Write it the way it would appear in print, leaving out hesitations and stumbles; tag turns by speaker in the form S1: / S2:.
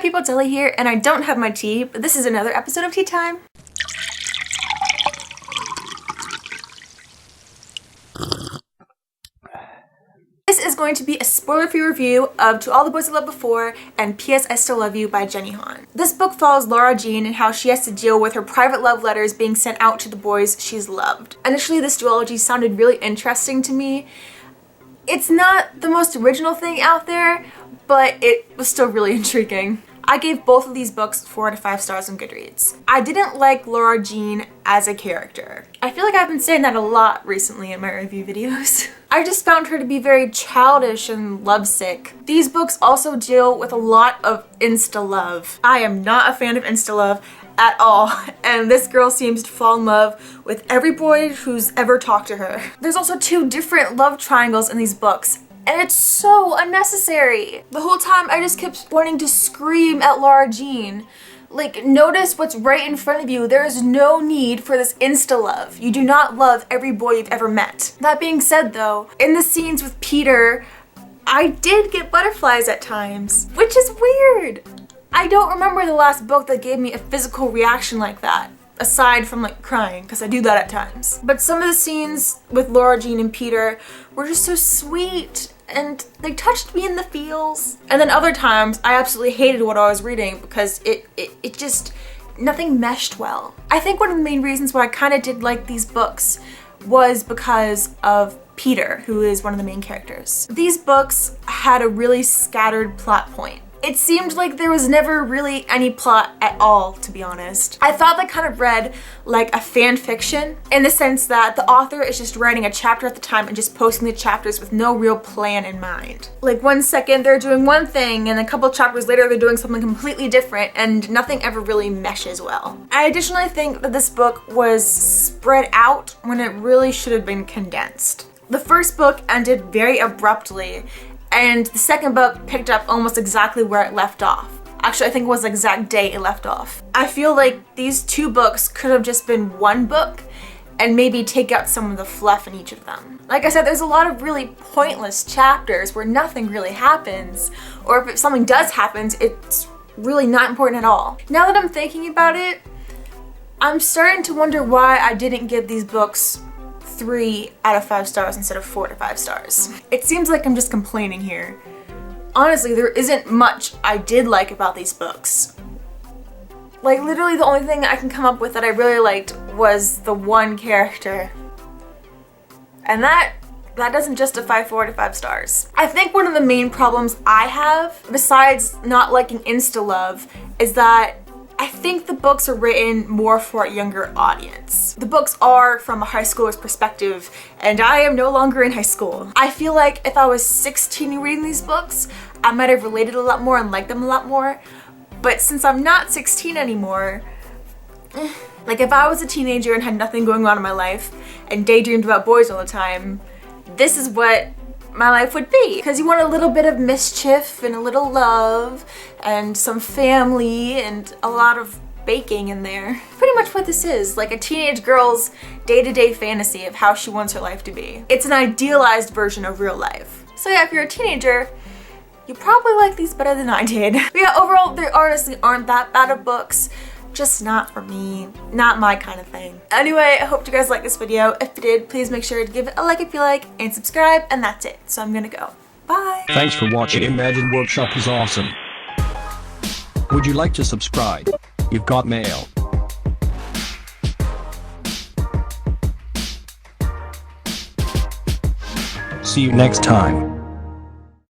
S1: people, Deli here, and I don't have my tea, but this is another episode of Tea Time. This is going to be a spoiler-free review of To All the Boys I Loved Before and P.S. I Still Love You by Jenny Han. This book follows Lara Jean and how she has to deal with her private love letters being sent out to the boys she's loved. Initially, this duology sounded really interesting to me. It's not the most original thing out there, but it was still really intriguing. I gave both of these books 4 out of 5 stars on Goodreads. I didn't like Lara Jean as a character. I feel like I've been saying that a lot recently in my review videos. I just found her to be very childish and lovesick. These books also deal with a lot of insta-love. I am not a fan of insta-love at all, and this girl seems to fall in love with every boy who's ever talked to her. There's also 2 different love triangles in these books, and it's so unnecessary. The whole time I just kept wanting to scream at Lara Jean. Like, notice what's right in front of you. There is no need for this insta-love. You do not love every boy you've ever met. That being said though, in the scenes with Peter, I did get butterflies at times, which is weird. I don't remember the last book that gave me a physical reaction like that, aside from like crying, because I do that at times. But some of the scenes with Lara Jean and Peter were just so sweet, and they touched me in the feels. And then other times I absolutely hated what I was reading because it just, nothing meshed well. I think one of the main reasons why I kind of did like these books was because of Peter, who is one of the main characters. These books had a really scattered plot point. It seemed like there was never really any plot at all, to be honest. I thought that kind of read like a fan fiction in the sense that the author is just writing a chapter at the time and just posting the chapters with no real plan in mind. Like one second they're doing one thing and a couple chapters later they're doing something completely different and nothing ever really meshes well. I additionally think that this book was spread out when it really should have been condensed. The first book ended very abruptly, and the second book picked up almost exactly where it left off. Actually, I think it was the exact day it left off. I feel like these 2 books could have just been one book and maybe take out some of the fluff in each of them. Like I said, there's a lot of really pointless chapters where nothing really happens, or if something does happen, it's really not important at all. Now that I'm thinking about it, I'm starting to wonder why I didn't give these books 3 out of 5 stars instead of 4 to 5 stars. It seems like I'm just complaining here. Honestly, there isn't much I did like about these books. Like literally the only thing I can come up with that I really liked was the one character. And that doesn't justify 4 to 5 stars. I think one of the main problems I have, besides not liking insta-love, is that I think the books are written more for a younger audience. The books are from a high schooler's perspective, and I am no longer in high school. I feel like if I was 16 reading these books, I might have related a lot more and liked them a lot more. But since I'm not 16 anymore, like if I was a teenager and had nothing going on in my life and daydreamed about boys all the time, this is what my life would be. Because you want a little bit of mischief and a little love and some family and a lot of baking in there. Pretty much what this is, like a teenage girl's day-to-day fantasy of how she wants her life to be. It's an idealized version of real life. So yeah, if you're a teenager, you probably like these better than I did. But yeah, overall, they honestly aren't that bad of books. Just not for me, not my kind of thing. Anyway, I hope you guys liked this video. If you did, please make sure to give it a like if you like and subscribe, and that's it. So I'm gonna go. Bye.
S2: Thanks for watching. Imagine Workshop is awesome. Would you like to subscribe? You've got mail. See you next time.